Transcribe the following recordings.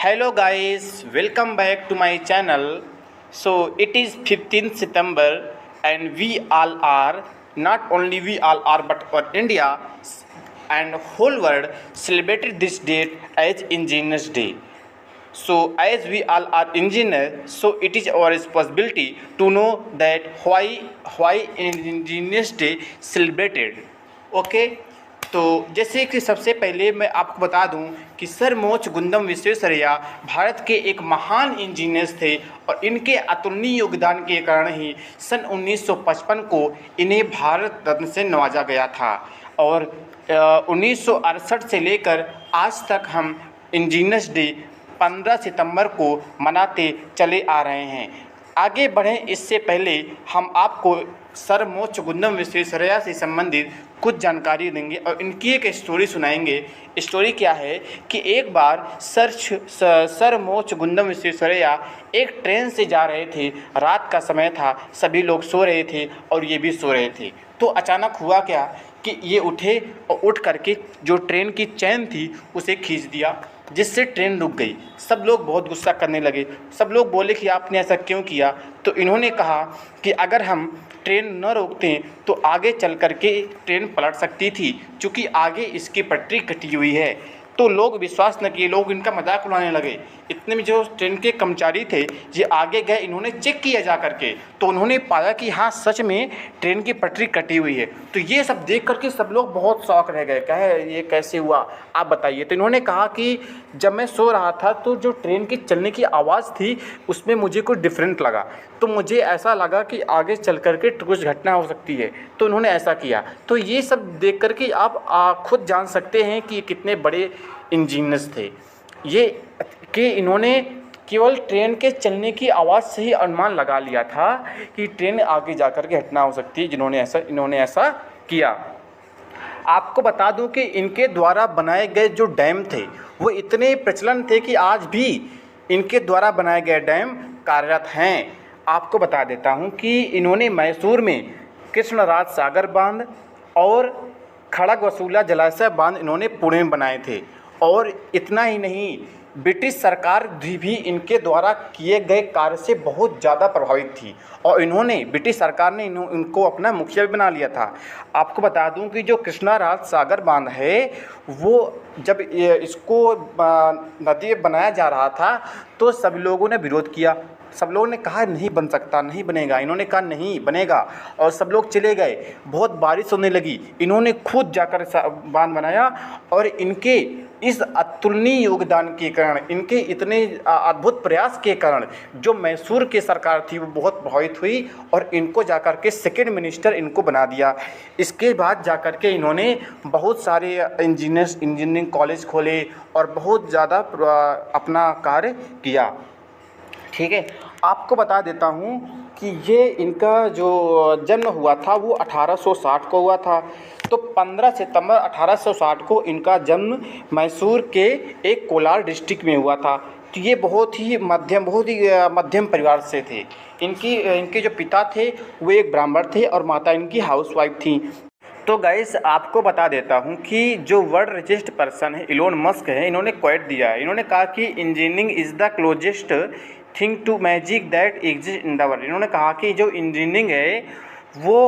Hello guys, welcome back to my channel. So it is 15th September and we all are, not only we all are but for India and whole world celebrated this date as Engineers Day. So as we all are engineers, so it is our responsibility to know that why Engineers Day celebrated. Okay तो जैसे कि सबसे पहले मैं आपको बता दूं कि सर मोक्षगुंडम विश्वेश्वरैया भारत के एक महान इंजीनियर्स थे और इनके अतुलनीय योगदान के कारण ही सन 1955 को इन्हें भारत रत्न से नवाजा गया था। और 1968 से लेकर आज तक हम इंजीनियर्स डे 15 सितंबर को मनाते चले आ रहे हैं। आगे बढ़ें इससे पहले हम आपको सर मोक्षगुंडम विश्वेश्वरैया से संबंधित कुछ जानकारी देंगे और इनकी एक स्टोरी सुनाएंगे। स्टोरी क्या है कि एक बार सर मोक्षगुंडम विश्वेश्वरैया एक ट्रेन से जा रहे थे। रात का समय था, सभी लोग सो रहे थे और ये भी सो रहे थे। तो अचानक हुआ क्या कि ये उठे और उठ करके जो ट्रेन की चैन थी उसे खींच दिया, जिससे ट्रेन रुक गई। सब लोग बहुत गुस्सा करने लगे। सब लोग बोले कि आपने ऐसा क्यों किया। तो इन्होंने कहा कि अगर हम ट्रेन न रोकते तो आगे चल कर के ट्रेन पलट सकती थी, क्योंकि आगे इसकी पटरी कटी हुई है। तो लोग विश्वास न किए, लोग इनका मजाक उड़ाने लगे। इतने में जो ट्रेन के कर्मचारी थे ये आगे गए, इन्होंने चेक किया जा करके, तो उन्होंने पाया कि हाँ सच में ट्रेन की पटरी कटी हुई है। तो ये सब देख करके सब लोग बहुत शौक रह गए, कहे ये कैसे हुआ, आप बताइए। तो इन्होंने कहा कि जब मैं सो रहा था तो जो ट्रेन की चलने की आवाज़ थी उसमें मुझे कुछ डिफरेंट लगा, तो मुझे ऐसा लगा कि आगे चल करके कुछ घटना हो सकती है, तो उन्होंने ऐसा किया। तो ये सब देख करके आप खुद जान सकते हैं कि कितने बड़े इंजीनियर्स थे ये, कि इन्होंने केवल ट्रेन के चलने की आवाज़ से ही अनुमान लगा लिया था कि ट्रेन आगे जा कर के घटना हो सकती है। इन्होंने ऐसा किया। आपको बता दूं कि इनके द्वारा बनाए गए जो डैम थे वो इतने प्रचलन थे कि आज भी इनके द्वारा बनाए गए डैम कार्यरत हैं। आपको बता देता हूं कि इन्होंने मैसूर में कृष्णराज सागर बांध और खड़गवसूला जलाशय बांध इन्होंने पुणे में बनाए थे। और इतना ही नहीं, ब्रिटिश सरकार भी इनके द्वारा किए गए कार्य से बहुत ज़्यादा प्रभावित थी और ब्रिटिश सरकार ने इनको अपना मुखिया भी बना लिया था। आपको बता दूं कि जो कृष्णराज सागर बांध है वो जब इसको नदी में बनाया जा रहा था तो सब लोगों ने विरोध किया। सब लोगों ने कहा नहीं बन सकता, नहीं बनेगा। इन्होंने कहा नहीं बनेगा और सब लोग चले गए। बहुत बारिश होने लगी, इन्होंने खुद जाकर बांध बनाया और इनके इस अतुलनीय योगदान के कारण, इनके इतने अद्भुत प्रयास के कारण जो मैसूर की सरकार थी वो बहुत प्रभावित हुई और इनको जाकर के सेकेंड मिनिस्टर इनको बना दिया। इसके बाद जाकर के इन्होंने बहुत सारे इंजीनियरिंग कॉलेज खोले और बहुत ज़्यादा अपना कार्य किया। ठीक है, आपको बता देता हूँ कि ये इनका जो जन्म हुआ था वो 1860 को हुआ था। तो 15 सितंबर 1860 को इनका जन्म मैसूर के एक कोलार डिस्ट्रिक्ट में हुआ था। तो ये बहुत ही मध्यम परिवार से थे। इनके जो पिता थे वो एक ब्राह्मण थे और माता इनकी हाउसवाइफ थी। तो गाइस आपको बता देता हूँ कि जो वर्ल्ड रिचेस्ट पर्सन है इलोन मस्क है, इन्होंने क्वाइट दिया है। इन्होंने कहा कि engineering is the closest thing to magic that exist in the world. इन्होंने कहा कि जो इंजीनियरिंग है वो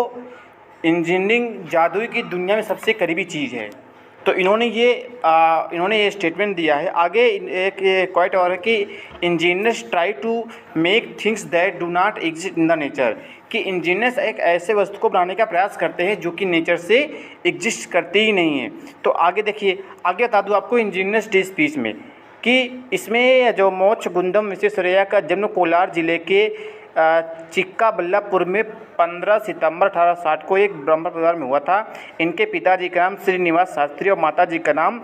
इंजीनियरिंग जादू की दुनिया में सबसे करीबी चीज़ है। तो इन्होंने ये स्टेटमेंट दिया है। आगे एक क्वाइट और है कि engineers try to make things that do not exist in the nature, कि इंजीनियर्स एक ऐसे वस्तु को बनाने का प्रयास करते हैं जो कि नेचर से एग्जिस्ट करती ही नहीं है। तो आगे देखिए, आगे बता दूँ आपको इंजीनियर्स डे स्पीच में कि इसमें जो मोक्षगुंडम विश्वेश्वरैया का जन्म कोलार जिले के चिक्काबल्लापुर में 15 सितंबर 1860 को एक ब्राह्मण परिवार में हुआ था। इनके पिताजी का नाम श्रीनिवास शास्त्री और माताजी का नाम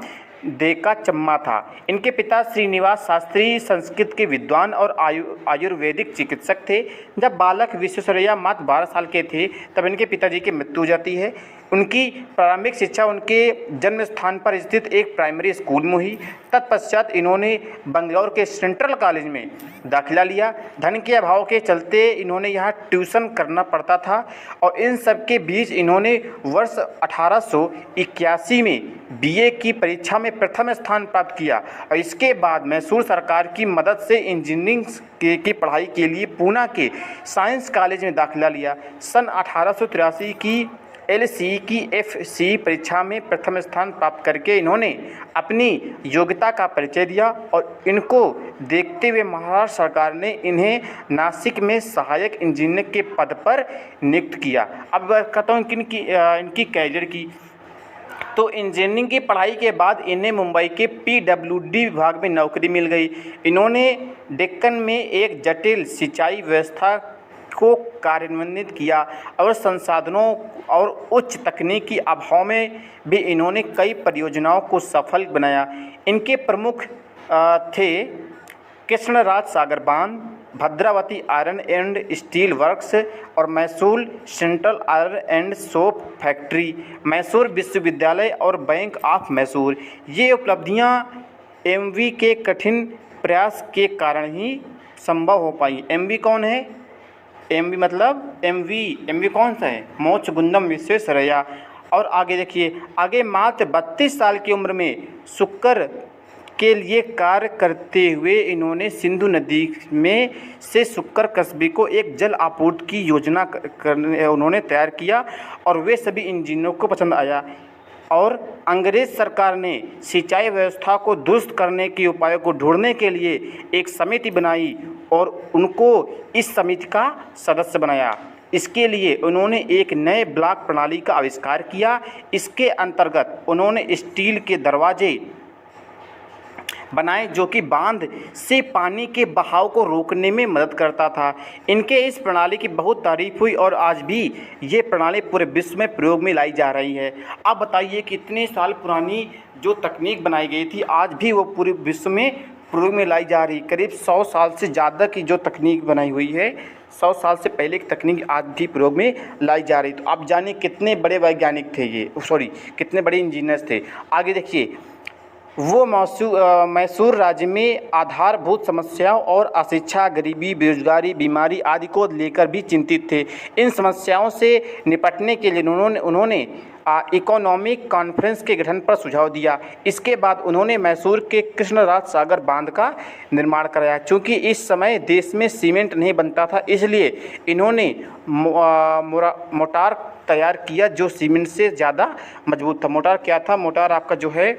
देका चम्मा था। इनके पिता श्रीनिवास शास्त्री संस्कृत के विद्वान और आयुर्वेदिक चिकित्सक थे। जब बालक विश्वेश्वरैया मात्र 12 साल के थे तब इनके पिताजी की मृत्यु हो जाती है। उनकी प्रारंभिक शिक्षा उनके जन्म स्थान पर स्थित एक प्राइमरी स्कूल में हुई। तत्पश्चात इन्होंने बंगलौर के सेंट्रल कॉलेज में दाखिला लिया। धन के अभाव के चलते इन्होंने यहाँ ट्यूशन करना पड़ता था और इन सब के बीच इन्होंने वर्ष 1881 में बीए की परीक्षा में प्रथम स्थान प्राप्त किया और इसके बाद मैसूर सरकार की मदद से इंजीनियरिंग की पढ़ाई के लिए पूना के साइंस कॉलेज में दाखिला लिया। सन 1883 की एलसी की एफसी परीक्षा में प्रथम स्थान प्राप्त करके इन्होंने अपनी योग्यता का परिचय दिया और इनको देखते हुए महाराष्ट्र सरकार ने इन्हें नासिक में सहायक इंजीनियर के पद पर नियुक्त किया। अब कहता हूँ इनकी कैरियर की, तो इंजीनियरिंग की पढ़ाई के बाद इन्हें मुंबई के पीडब्ल्यूडी विभाग में नौकरी मिल गई। इन्होंने डेक्कन में एक जटिल सिंचाई व्यवस्था को कार्यान्वित किया और संसाधनों और उच्च तकनीकी अभाव में भी इन्होंने कई परियोजनाओं को सफल बनाया। इनके प्रमुख थे कृष्णराज सागर बांध, Bhadravati iron and steel works और Mysore central iron and soap factory, Mysore विश्वविद्यालय और बैंक ऑफ मैसूर। ये उपलब्धियां एमवी के कठिन प्रयास के कारण ही संभव हो पाई। एमवी कौन है? एमवी मतलब एमवी कौन सा है? मोक्षगुंडम विश्वेश्वरैया। और आगे देखिए, आगे मात्र 32 साल की उम्र में शुक्र के लिए कार्य करते हुए इन्होंने सिंधु नदी में से शुक्र कस्बे को एक जल आपूर्ति की योजना उन्होंने तैयार किया और वे सभी इंजीनियरों को पसंद आया और अंग्रेज़ सरकार ने सिंचाई व्यवस्था को दुरुस्त करने के उपायों को ढूंढने के लिए एक समिति बनाई और उनको इस समिति का सदस्य बनाया। इसके लिए उन्होंने एक नए ब्लॉक प्रणाली का आविष्कार किया। इसके अंतर्गत उन्होंने स्टील के दरवाजे बनाए जो कि बांध से पानी के बहाव को रोकने में मदद करता था। इनके इस प्रणाली की बहुत तारीफ हुई और आज भी ये प्रणाली पूरे विश्व में प्रयोग में लाई जा रही है। आप बताइए कितने साल पुरानी जो तकनीक बनाई गई थी आज भी वो पूरे विश्व में प्रयोग में लाई जा रही। करीब 100 साल से ज़्यादा की जो तकनीक बनाई हुई है, 100 साल से पहले की तकनीक आज भी प्रयोग में लाई जा रही। तो आप जानिए कितने बड़े वैज्ञानिक थे ये, कितने बड़े इंजीनियर्स थे। आगे देखिए, वो मैसूर राज्य में आधारभूत समस्याओं और अशिक्षा, गरीबी, बेरोजगारी, बीमारी आदि को लेकर भी चिंतित थे। इन समस्याओं से निपटने के लिए उन्होंने इकोनॉमिक कॉन्फ्रेंस के गठन पर सुझाव दिया। इसके बाद उन्होंने मैसूर के कृष्णराज सागर बांध का निर्माण कराया। चूँकि इस समय देश में सीमेंट नहीं बनता था, इसलिए इन्होंने मोटार तैयार किया जो सीमेंट से ज़्यादा मजबूत था। मोटार क्या था? मोटार आपका जो है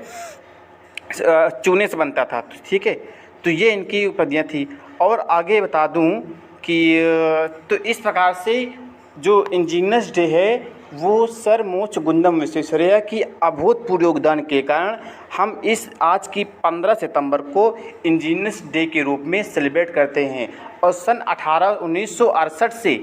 चूने से बनता था। ठीक है, तो ये इनकी उपलब्धियाँ थी। और आगे बता दूं कि तो इस प्रकार से जो इंजीनियर्स डे है वो सर मोक्षगुंडम विश्वेश्वरैया की अभूतपूर्व योगदान के कारण हम इस आज की 15 सितंबर को इंजीनियर्स डे के रूप में सेलिब्रेट करते हैं और सन 1968 से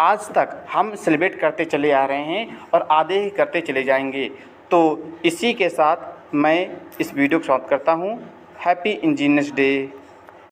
आज तक हम सेलिब्रेट करते चले आ रहे हैं और आगे ही करते चले जाएंगे। तो इसी के साथ मैं इस वीडियो को समाप्त करता हूँ। Happy engineers day.